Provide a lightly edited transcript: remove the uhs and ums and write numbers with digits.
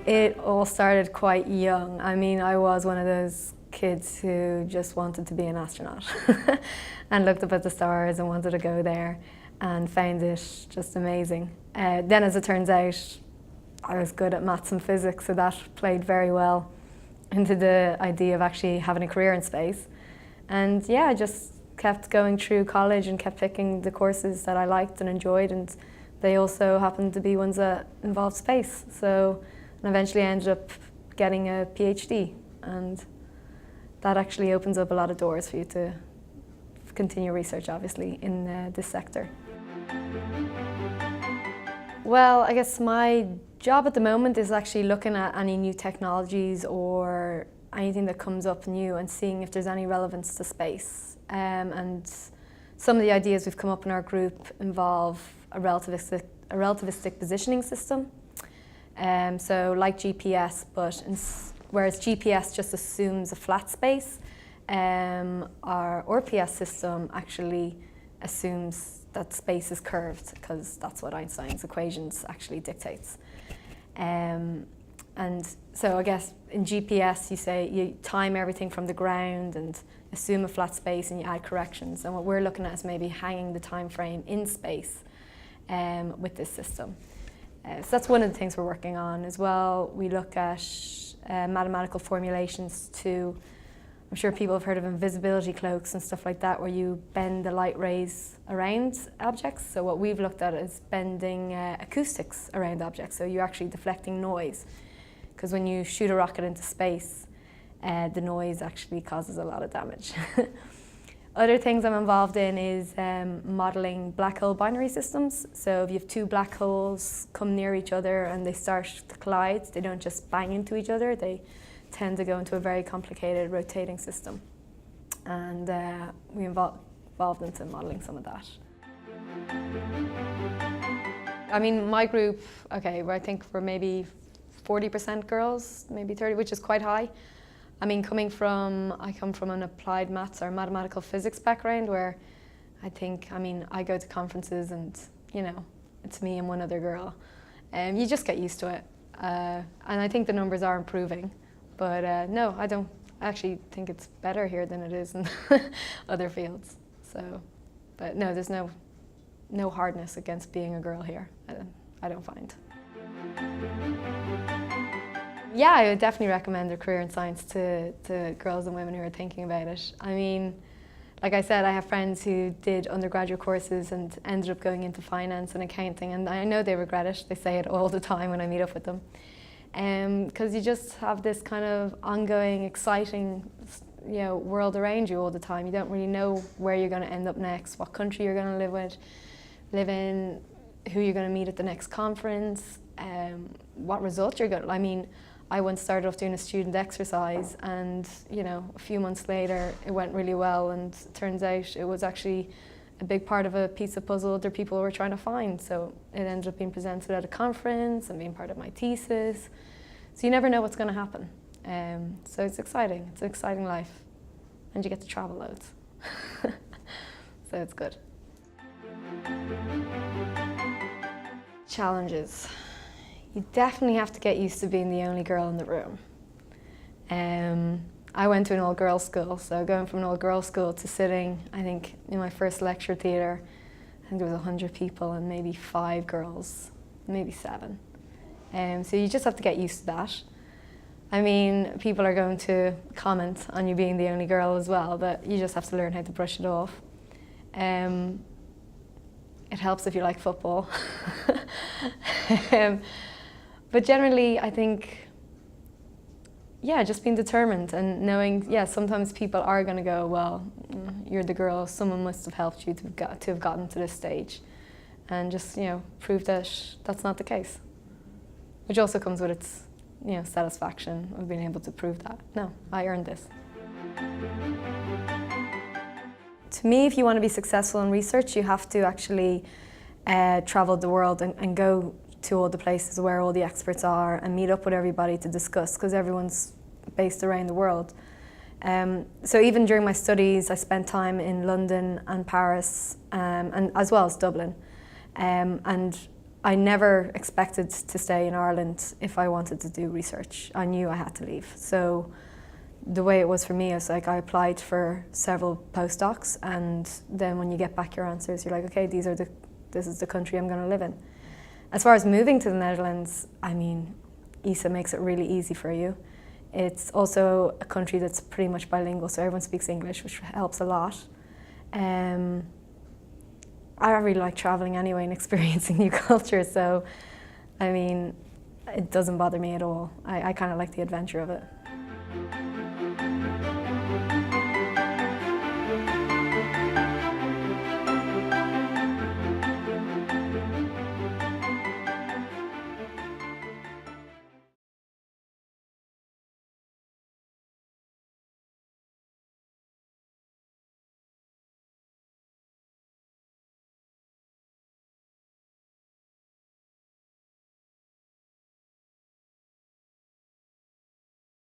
It all started quite young. I mean, I was one of those kids who just wanted to be an astronaut and looked up at the stars and wanted to go there and found it just amazing. Then as it turns out, I was good at maths and physics, so that played very well into the idea of actually having a career in space. And yeah, I just kept going through college and kept picking the courses that I liked and enjoyed, and they also happened to be ones that involved space. And eventually I ended up getting a PhD, and that actually opens up a lot of doors for you to continue research, obviously, in this sector. Well, I guess my job at the moment is actually looking at any new technologies or anything that comes up new and seeing if there's any relevance to space. And some of the ideas we've come up in our group involve a relativistic positioning system. So like GPS, but whereas GPS just assumes a flat space, our RPS system actually assumes that space is curved, because that's what Einstein's equations actually dictates. And so I guess in GPS you time everything from the ground and assume a flat space and you add corrections. And what we're looking at is maybe hanging the time frame in space with this system. So that's one of the things we're working on as well. We look at mathematical formulations to, I'm sure people have heard of invisibility cloaks and stuff like that, where you bend the light rays around objects. So what we've looked at is bending acoustics around objects. So you're actually deflecting noise, because when you shoot a rocket into space, the noise actually causes a lot of damage. Other things I'm involved in is modelling black hole binary systems. So if you have two black holes come near each other and they start to collide, they don't just bang into each other, they tend to go into a very complicated rotating system. And we involved into modelling some of that. I mean, my group, okay, I think we're maybe 40% girls, maybe 30, which is quite high. I mean, I come from an applied maths or mathematical physics background, where I go to conferences and, you know, it's me and one other girl. You just get used to it. And I think the numbers are improving. But no, I don't actually think it's better here than it is in other fields. So, but no, there's no hardness against being a girl here, I don't find. Yeah, I would definitely recommend a career in science to girls and women who are thinking about it. I mean, like I said, I have friends who did undergraduate courses and ended up going into finance and accounting, and I know they regret it. They say it all the time when I meet up with them. Because you just have this kind of ongoing, exciting, world around you all the time. You don't really know where you're going to end up next, what country you're going to live in, who you're going to meet at the next conference, what result you're going to. I mean, I once started off doing a student exercise, and a few months later it went really well, and it turns out it was actually a big part of a piece of puzzle other people were trying to find. So it ended up being presented at a conference and being part of my thesis. So you never know what's going to happen. So it's exciting. It's an exciting life, and you get to travel loads. So it's good. Challenges. You definitely have to get used to being the only girl in the room. I went to an all-girls school, so going from an all-girls school to sitting, I think, in my first lecture theatre, I think there was 100 people and maybe 5 girls, maybe 7. So you just have to get used to that. I mean, people are going to comment on you being the only girl as well, but you just have to learn how to brush it off. It helps if you like football. But generally, I think, just being determined and knowing, sometimes people are going to go, well, you're the girl, someone must have helped you to have gotten to this stage. And just, prove that that's not the case. Which also comes with its, satisfaction of being able to prove that, no, I earned this. To me, if you want to be successful in research, you have to actually travel the world and go to all the places where all the experts are and meet up with everybody to discuss, because everyone's based around the world. So even during my studies, I spent time in London and Paris, and as well as Dublin. And I never expected to stay in Ireland if I wanted to do research. I knew I had to leave. So the way it was for me is like I applied for several postdocs, and then when you get back your answers, you're like, okay, this is the country I'm going to live in. As far as moving to the Netherlands, I mean, ESA makes it really easy for you. It's also a country that's pretty much bilingual, so everyone speaks English, which helps a lot. I really like traveling anyway and experiencing new cultures, so I mean, it doesn't bother me at all. I kind of like the adventure of it.